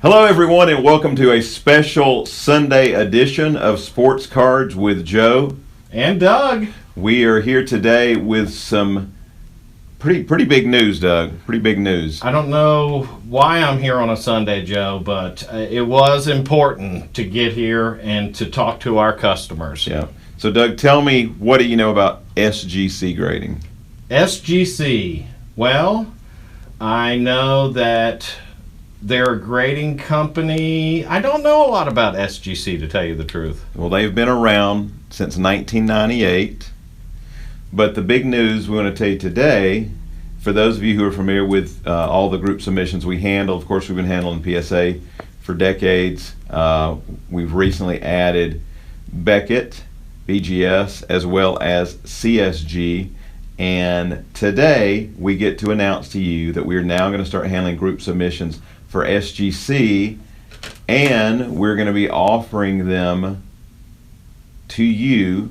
Hello everyone and welcome to a special Sunday edition of Sports Cards with Joe and Doug. We are here today with some pretty big news, Doug. Pretty big news. I don't know why I'm here on a Sunday, Joe, but it was important to get here and to talk to our customers. Yeah. So Doug, tell me, what do you know about SGC grading? SGC. Well, I know that they're a grading company. I don't know a lot about SGC, to tell you the truth. Well, they've been around since 1998. But the big news we want to tell you today, for those of you who are familiar with all the group submissions we handle, of course we've been handling PSA for decades. We've recently added Beckett, BGS, as well as CSG. And today we get to announce to you that we're now going to start handling group submissions for SGC, and we're going to be offering them to you,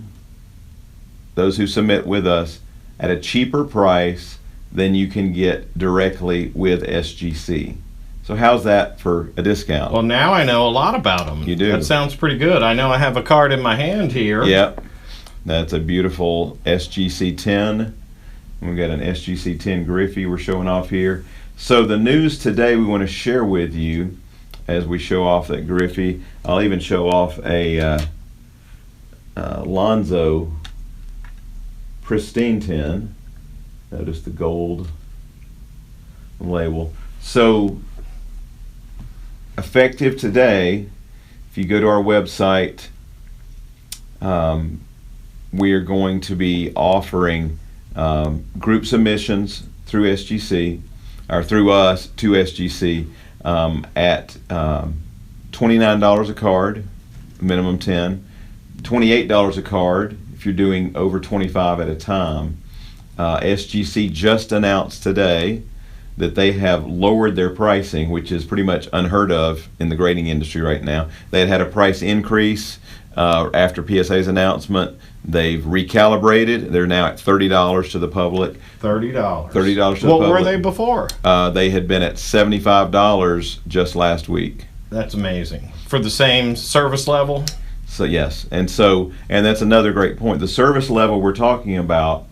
those who submit with us, at a cheaper price than you can get directly with SGC. So how's that for a discount? Well, now I know a lot about them. You do. That sounds pretty good. I know I have a card in my hand here. Yep. That's a beautiful SGC 10. We've got an SGC 10 Griffey we're showing off here. So the news today we want to share with you as we show off that Griffey. I'll even show off a Lonzo Pristine 10. Notice the gold label. So effective today, if you go to our website, we are going to be offering group submissions through SGC, or through us to SGC, at $29 a card, minimum 10, $28 a card if you're doing over 25 at a time. SGC just announced today that they have lowered their pricing, which is pretty much unheard of in the grading industry right now. They had a price increase after PSA's announcement. They've recalibrated. They're now at $30 to the public. $30. $30 to the public. What were they before? They had been at $75 just last week. That's amazing. For the same service level? So yes, and that's another great point. The service level we're talking about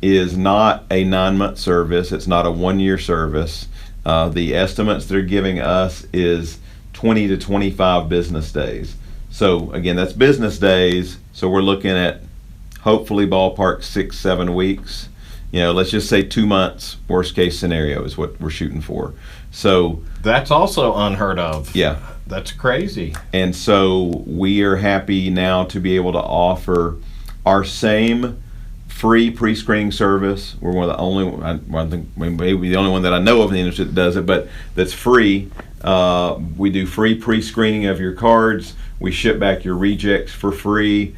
is not a 9-month service. It's not a 1-year service. The estimates they're giving us is 20 to 25 business days. So again, that's business days. So we're looking at hopefully ballpark 6-7 weeks. You know, let's just say 2 months. Worst case scenario is what we're shooting for. So that's also unheard of. Yeah, that's crazy. And so we are happy now to be able to offer our same free pre-screening service. We're one of the only, I think maybe the only one that I know of in the industry that does it, but that's free. We do free pre-screening of your cards. We ship back your rejects for free.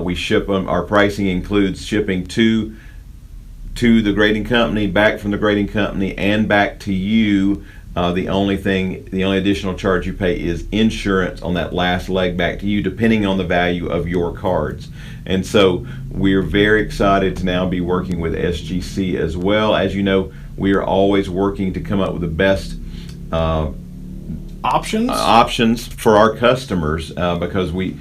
We ship them. Our pricing includes shipping to the grading company, back from the grading company, and back to you. The only additional charge you pay is insurance on that last leg back to you, depending on the value of your cards. And so we're very excited to now be working with SGC as well. As you know, we are always working to come up with the best options for our customers, because we're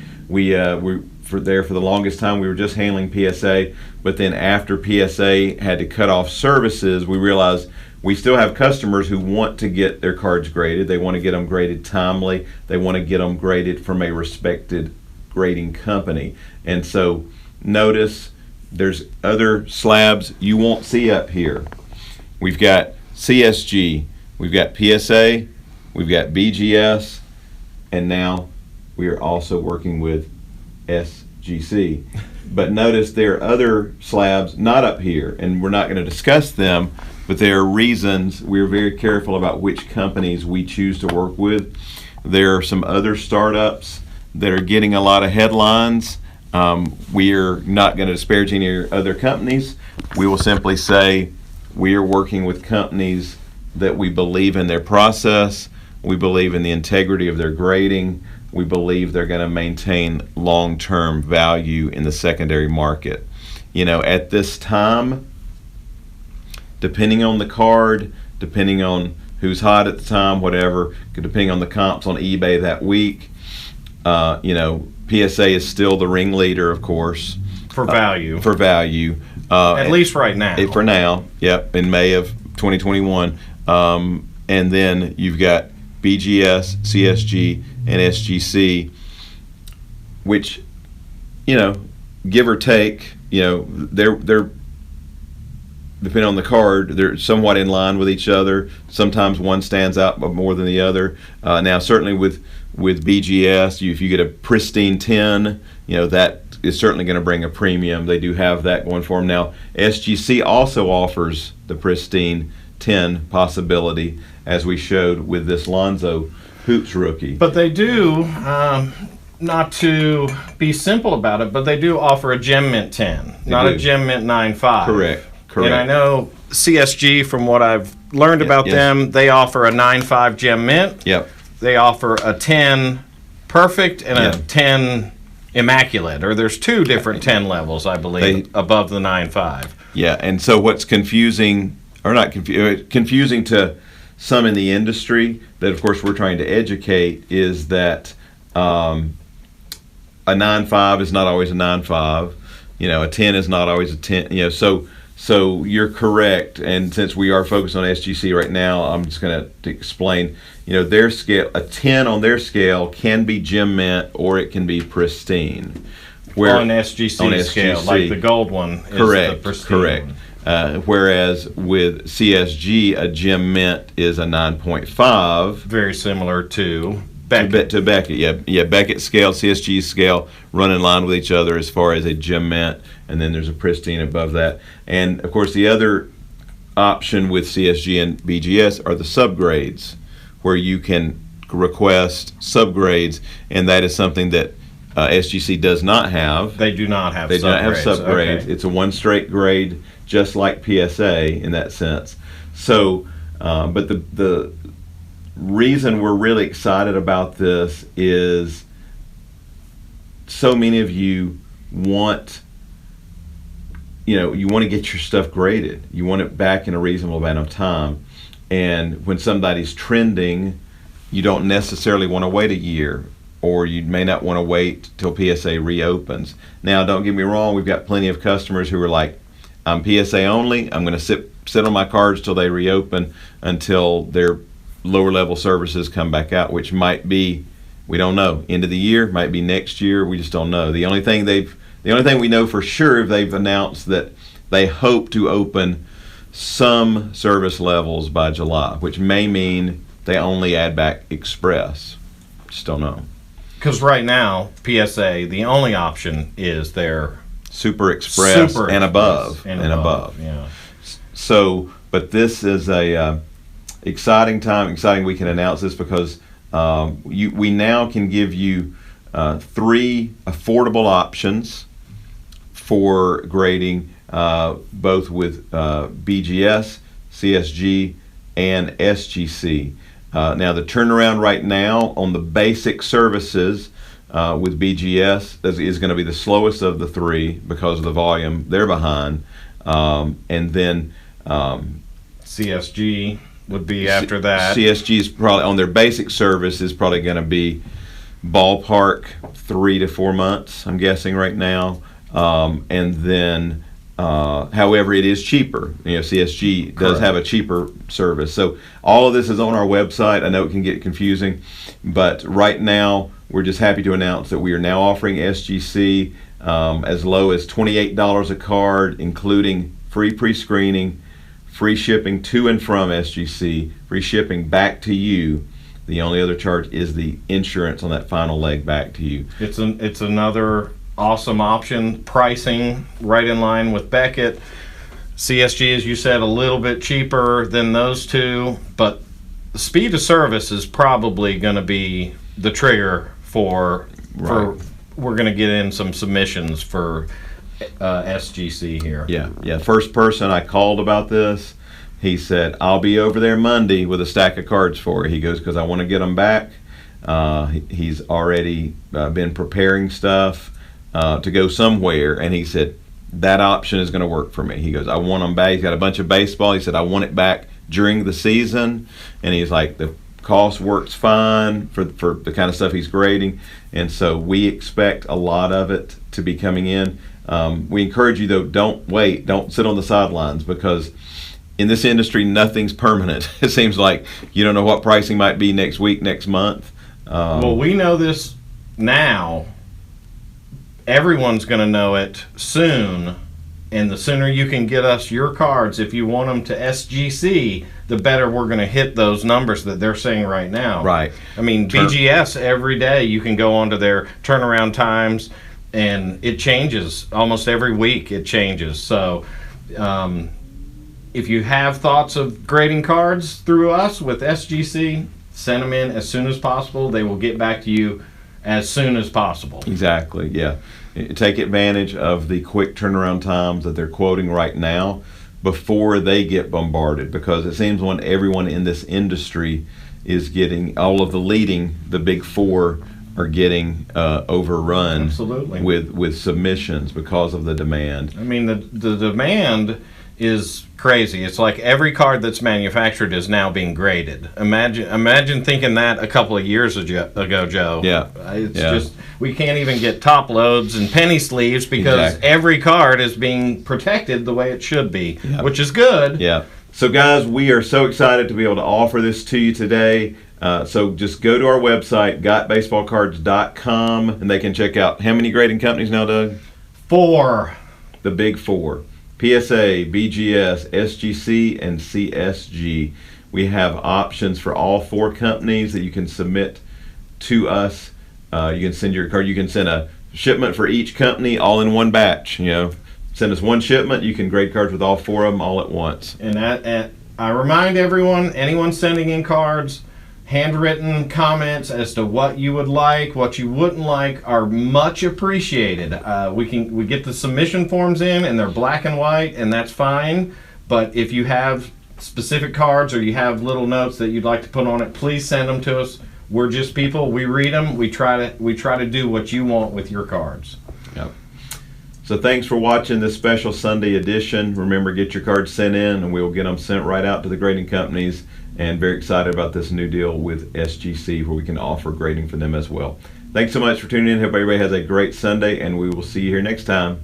for the longest time we were just handling PSA, but then after PSA had to cut off services, we realized we still have customers who want to get their cards graded. They want to get them graded timely. They want to get them graded from a respected grading company. And so notice there's other slabs you won't see up here. We've got CSG, we've got PSA, we've got BGS, and now we are also working with SGC. But notice there are other slabs not up here, and we're not going to discuss them, but there are reasons. We're very careful about which companies we choose to work with. There are some other startups that are getting a lot of headlines. We are not going to disparage any other companies. We will simply say we are working with companies that we believe in their process. We believe in the integrity of their grading. We believe they're going to maintain long-term value in the secondary market. You know, at this time, depending on the card, depending on who's hot at the time, whatever, depending on the comps on eBay that week. PSA is still the ringleader, of course. For value. At least right now. For now, yep, in May of 2021. And then you've got BGS, CSG, and SGC, which, give or take, they're depending on the card, they're somewhat in line with each other. Sometimes one stands out more than the other. Now, certainly with BGS, if you get a pristine 10, that is certainly going to bring a premium. They do have that going for them. Now, SGC also offers the pristine 10 possibility, as we showed with this Lonzo Hoops rookie. But they do, not to be simple about it, but they do offer a Gem Mint 10, not a Gem Mint 9.5. Correct. And I know CSG, from what I've learned about them, they offer a 9.5 Gem Mint. Yep. They offer a 10 Perfect and a 10 Immaculate, or there's two different 10 levels, I believe, above the 9.5. Yeah, and so what's confusing to some in the industry that, of course, we're trying to educate is that a 9.5 is not always a 9.5. A 10 is not always a 10. So you're correct, and since we are focused on SGC right now, I'm just going to explain. Their scale, a 10 on their scale can be Gem Mint or it can be pristine. On SGC scale, like the gold one is the pristine. Correct. Whereas with CSG, a Gem Mint is a 9.5. Very similar to Beckett. To Beckett, yeah. Beckett scale, CSG scale run in line with each other as far as a Gem Mint, and then there's a pristine above that. And of course, the other option with CSG and BGS are the subgrades, where you can request subgrades, and that is something that SGC does not have. They do not have. They do not have subgrades. Okay. It's a one straight grade, just like PSA in that sense. So, but the reason we're really excited about this is so many of you want to get your stuff graded. You want it back in a reasonable amount of time. And when somebody's trending, you don't necessarily want to wait a year, or you may not want to wait till PSA reopens. Now, don't get me wrong, we've got plenty of customers who are like, I'm PSA only, I'm going to sit on my cards till they reopen until their lower level services come back out, which might be, we don't know, end of the year, might be next year, we just don't know. The only thing we know for sure, they've announced that they hope to open some service levels by July, which may mean they only add back Express. Just don't know. Because right now, PSA, the only option is their Super Express and above. Yeah. So, but this is a exciting time. Exciting we can announce this because we now can give you 3 affordable options for grading, both with BGS, CSG, and SGC. Now the turnaround right now on the basic services with BGS is going to be the slowest of the 3 because of the volume they're behind, and then CSG would be after that. CSG is probably on their basic service is probably going to be ballpark 3 to 4 months, I'm guessing right now, and then however, it is cheaper. CSG does have a cheaper service. So all of this is on our website. I know it can get confusing, but right now we're just happy to announce that we are now offering SGC as low as $28 a card, including free pre-screening, free shipping to and from SGC, free shipping back to you. The only other charge is the insurance on that final leg back to you. It's another awesome option. Pricing right in line with Beckett. CSG, as you said, a little bit cheaper than those two, but the speed of service is probably going to be the trigger for we're going to get in some submissions for SGC here. Yeah. First person I called about this, he said, I'll be over there Monday with a stack of cards for you. He goes, because I want to get them back. He's already been preparing stuff to go somewhere, and he said that option is going to work for me. He goes, I want them back. He's got a bunch of baseball. He said, I want it back during the season, and he's like, the cost works fine for the kind of stuff he's grading, and so we expect a lot of it to be coming in. We encourage you, though, don't wait, don't sit on the sidelines, because in this industry, nothing's permanent. It seems like you don't know what pricing might be next week, next month. Well, we know this now. Everyone's going to know it soon, and the sooner you can get us your cards, if you want them to SGC, the better we're going to hit those numbers that they're saying right now. Right. I mean, BGS, every day you can go onto their turnaround times, and it changes almost every week. It changes. So if you have thoughts of grading cards through us with SGC, send them in as soon as possible. They will get back to you as soon as possible. Exactly, yeah. Take advantage of the quick turnaround times that they're quoting right now before they get bombarded, because it seems when everyone in this industry is getting, all of the big four are getting overrun. Absolutely. with submissions because of the demand. I mean, the demand is crazy. It's like every card that's manufactured is now being graded. Imagine thinking that a couple of years ago, Joe. Yeah. It's just, we can't even get top loads and penny sleeves because Exactly. every card is being protected the way it should be, which is good. Yeah. So guys, we are so excited to be able to offer this to you today. So just go to our website, GotBaseballCards.com, and they can check out how many grading companies now, Doug? 4. The big four: PSA, BGS, SGC, and CSG. We have options for all 4 companies that you can submit to us. You can send your card. You can send a shipment for each company all in one batch. Send us one shipment. You can grade cards with all 4 of them all at once. And I remind everyone, anyone sending in cards, handwritten comments as to what you would like, what you wouldn't like, are much appreciated. We get the submission forms in, and they're black and white, and that's fine. But if you have specific cards or you have little notes that you'd like to put on it, please send them to us. We're just people. We read them. We try to do what you want with your cards. Yep. So thanks for watching this special Sunday edition. Remember, get your cards sent in, and we will get them sent right out to the grading companies. And very excited about this new deal with SGC, where we can offer grading for them as well. Thanks so much for tuning in. Hope everybody has a great Sunday, and we will see you here next time.